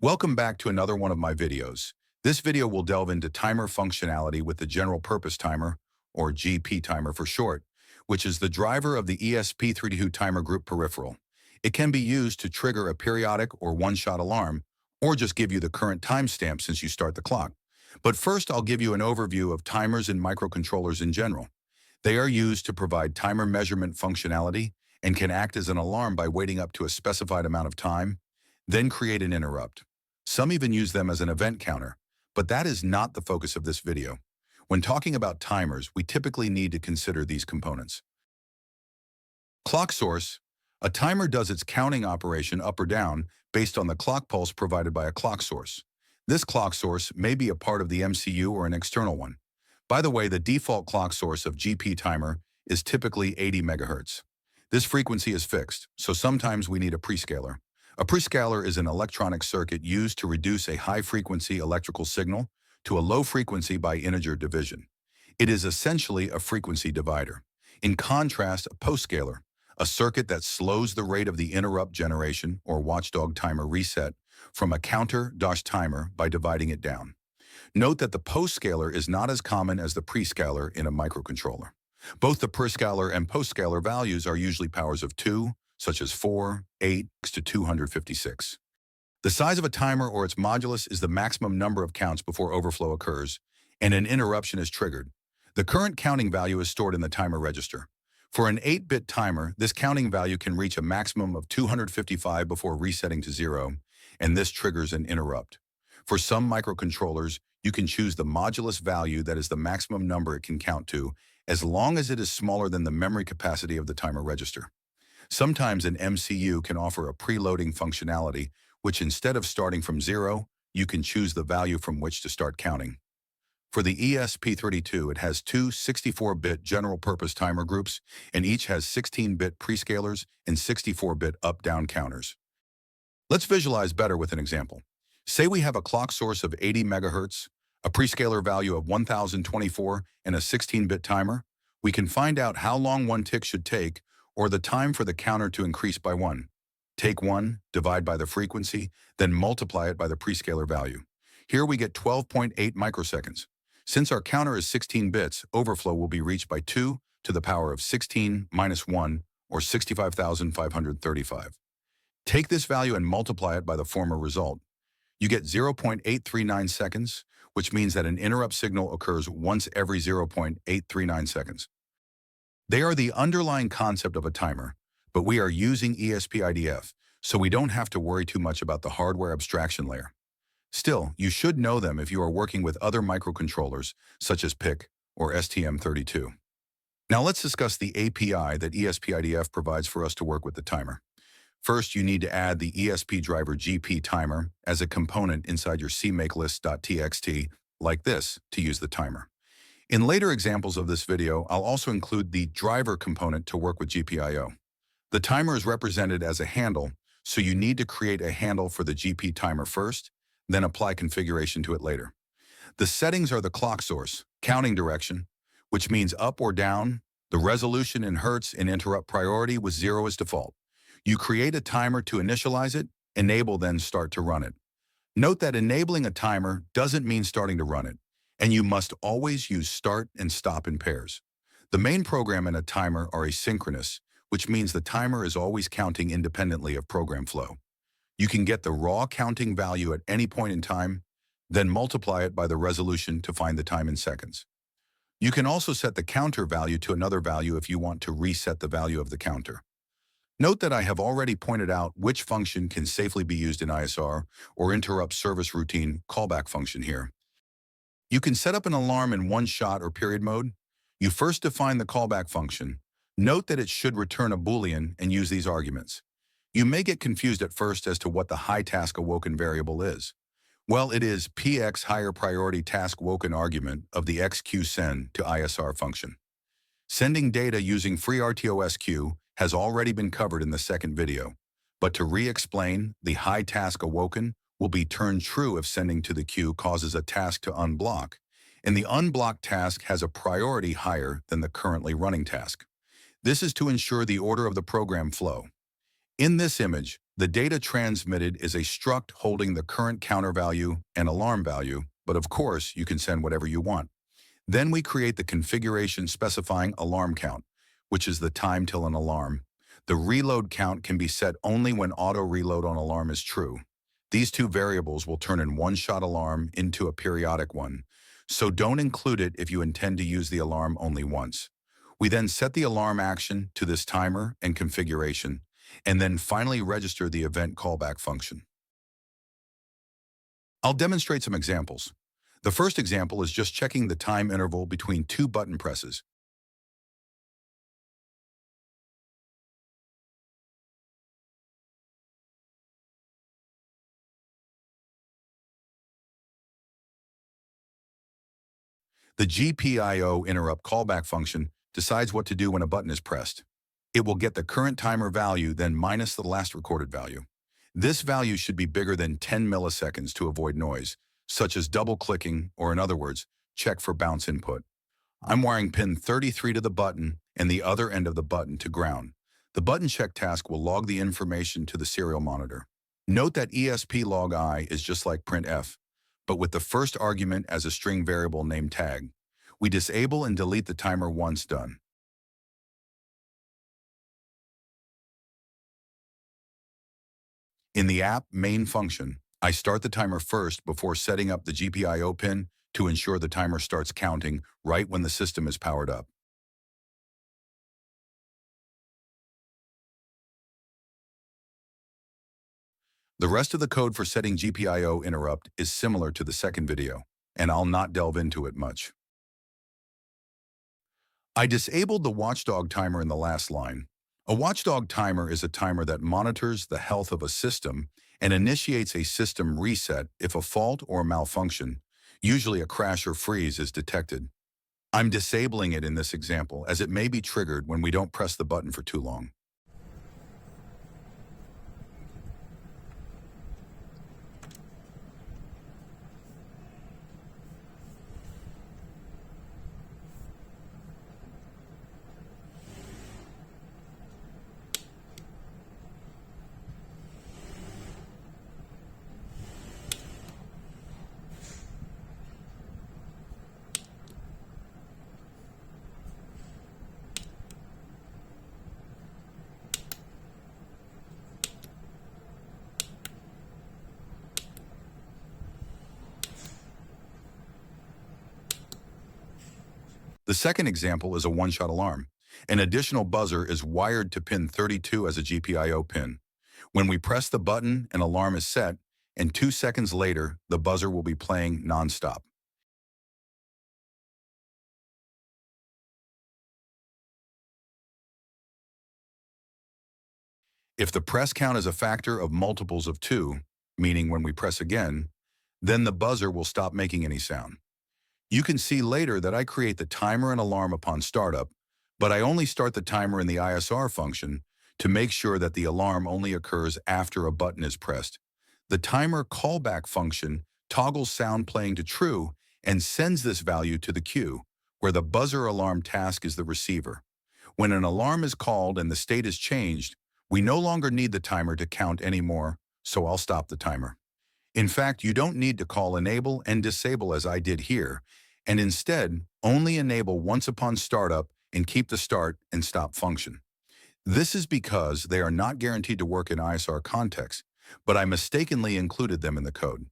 Welcome back to another one of my videos. This video will delve into timer functionality with the general purpose timer, or GPTimer for short, which is the driver of the ESP32 timer group peripheral. It can be used to trigger a periodic or one-shot alarm, or just give you the current timestamp since you start the clock. But first, I'll give you an overview of timers and microcontrollers in general. They are used to provide timer measurement functionality and can act as an alarm by waiting up to a specified amount of time, then create an interrupt. Some even use them as an event counter, but that is not the focus of this video. When talking about timers, we typically need to consider these components. Clock source. A timer does its counting operation up or down based on the clock pulse provided by a clock source. This clock source may be a part of the MCU or an external one. By the way, the default clock source of GPTimer is typically 80 MHz. This frequency is fixed, so sometimes we need a prescaler. A prescaler is an electronic circuit used to reduce a high-frequency electrical signal to a low frequency by integer division. It is essentially a frequency divider. In contrast, a postscaler, a circuit that slows the rate of the interrupt generation or watchdog timer reset from a counter-timer by dividing it down. Note that the postscaler is not as common as the prescaler in a microcontroller. Both the prescaler and postscaler values are usually powers of 2, such as 4, 8 to 256. The size of a timer or its modulus is the maximum number of counts before overflow occurs and an interruption is triggered. The current counting value is stored in the timer register. For an 8-bit timer, this counting value can reach a maximum of 255 before resetting to 0, and this triggers an interrupt. For some microcontrollers, you can choose the modulus value that is the maximum number it can count to, as long as it is smaller than the memory capacity of the timer register. Sometimes an MCU can offer a preloading functionality, which instead of starting from 0, you can choose the value from which to start counting. For the ESP32, it has two 64-bit general-purpose timer groups, and each has 16-bit prescalers and 64-bit up-down counters. Let's visualize better with an example. Say we have a clock source of 80 MHz, a prescaler value of 1024, and a 16-bit timer. We can find out how long one tick should take, or the time for the counter to increase by 1. Take 1, divide by the frequency, then multiply it by the prescaler value. Here we get 12.8 microseconds. Since our counter is 16 bits, overflow will be reached by 2 to the power of 16 minus 1, or 65,535. Take this value and multiply it by the former result. You get 0.839 seconds, which means that an interrupt signal occurs once every 0.839 seconds. They are the underlying concept of a timer, but we are using ESP IDF, so we don't have to worry too much about the hardware abstraction layer. Still, you should know them if you are working with other microcontrollers, such as PIC or STM32. Now let's discuss the API that ESP IDF provides for us to work with the timer. First, you need to add the ESP driver GPTimer as a component inside your cmakelist.txt, like this, to use the timer. In later examples of this video, I'll also include the driver component to work with GPIO. The timer is represented as a handle, so you need to create a handle for the GPTimer first, then apply configuration to it later. The settings are the clock source, counting direction, which means up or down, the resolution in hertz and interrupt priority with 0 as default. You create a timer to initialize it, enable then start to run it. Note that enabling a timer doesn't mean starting to run it, and you must always use start and stop in pairs. The main program and a timer are asynchronous, which means the timer is always counting independently of program flow. You can get the raw counting value at any point in time, then multiply it by the resolution to find the time in seconds. You can also set the counter value to another value if you want to reset the value of the counter. Note that I have already pointed out which function can safely be used in ISR or interrupt service routine callback function here. You can set up an alarm in one-shot or period mode. You first define the callback function. Note that it should return a Boolean and use these arguments. You may get confused at first as to what the high task awoken variable is. Well, it is px higher priority task woken argument of the xqsend to ISR function. Sending data using FreeRTOSQ has already been covered in the second video, but to re-explain, the high task awoken will be turned true if sending to the queue causes a task to unblock, and the unblocked task has a priority higher than the currently running task. This is to ensure the order of the program flow. In this image, The data transmitted is a struct holding the current counter value and alarm value, but of course, you can send whatever you want. Then we create the configuration specifying alarm count, which is the time till an alarm. The reload count can be set only when auto reload on alarm is true. These two variables will turn an one-shot alarm into a periodic one, so don't include it if you intend to use the alarm only once. We then set the alarm action to this timer and configuration, and then finally register the event callback function. I'll demonstrate some examples. The first example is just checking the time interval between two button presses. The GPIO interrupt callback function decides what to do when a button is pressed. It will get the current timer value, then minus the last recorded value. This value should be bigger than 10 milliseconds to avoid noise, such as double-clicking, or in other words, check for bounce input. I'm wiring pin 33 to the button and the other end of the button to ground. The button check task will log the information to the serial monitor. Note that ESP log I is just like printf, but with the first argument as a string variable named tag. We disable and delete the timer once done. In the app main function, I start the timer first before setting up the GPIO pin to ensure the timer starts counting right when the system is powered up. The rest of the code for setting GPIO interrupt is similar to the second video, and I'll not delve into it much. I disabled the watchdog timer in the last line. A watchdog timer is a timer that monitors the health of a system and initiates a system reset if a fault or malfunction, usually a crash or freeze, is detected. I'm disabling it in this example as it may be triggered when we don't press the button for too long. The second example is a one-shot alarm. An additional buzzer is wired to pin 32 as a GPIO pin. When we press the button, an alarm is set, and 2 seconds later, the buzzer will be playing nonstop. If the press count is a factor of multiples of 2, meaning when we press again, then the buzzer will stop making any sound. You can see later that I create the timer and alarm upon startup, but I only start the timer in the ISR function to make sure that the alarm only occurs after a button is pressed. The timer callback function toggles sound playing to true and sends this value to the queue, where the buzzer alarm task is the receiver. When an alarm is called and the state is changed, we no longer need the timer to count anymore, so I'll stop the timer. In fact, you don't need to call enable and disable as I did here, and instead only enable once upon startup and keep the start and stop function. This is because they are not guaranteed to work in ISR context, but I mistakenly included them in the code.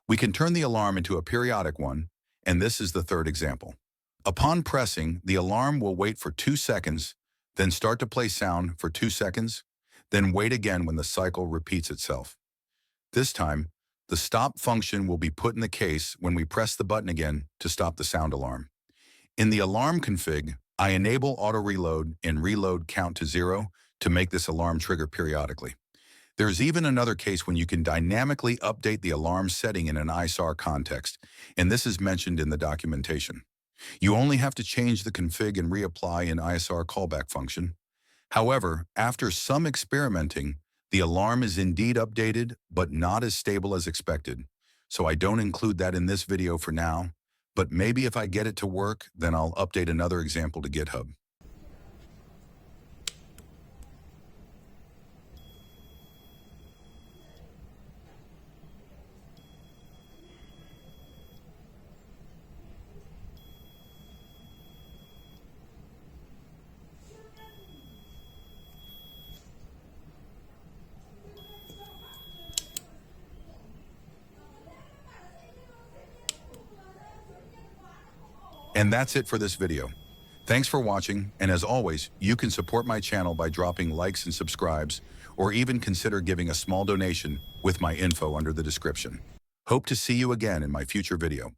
We can turn the alarm into a periodic one, and this is the third example. Upon pressing, the alarm will wait for 2 seconds, then start to play sound for 2 seconds, then wait again when the cycle repeats itself. This time, the stop function will be put in the case when we press the button again to stop the sound alarm. In the alarm config, I enable auto reload and reload count to 0 to make this alarm trigger periodically. There's even another case when you can dynamically update the alarm setting in an ISAR context, and this is mentioned in the documentation. You only have to change the config and reapply in ISR callback function. However, after some experimenting, the alarm is indeed updated, but not as stable as expected. So I don't include that in this video for now, but maybe if I get it to work, then I'll update another example to GitHub. And that's it for this video. Thanks for watching, and as always, you can support my channel by dropping likes and subscribes, or even consider giving a small donation with my info under the description. Hope to see you again in my future video.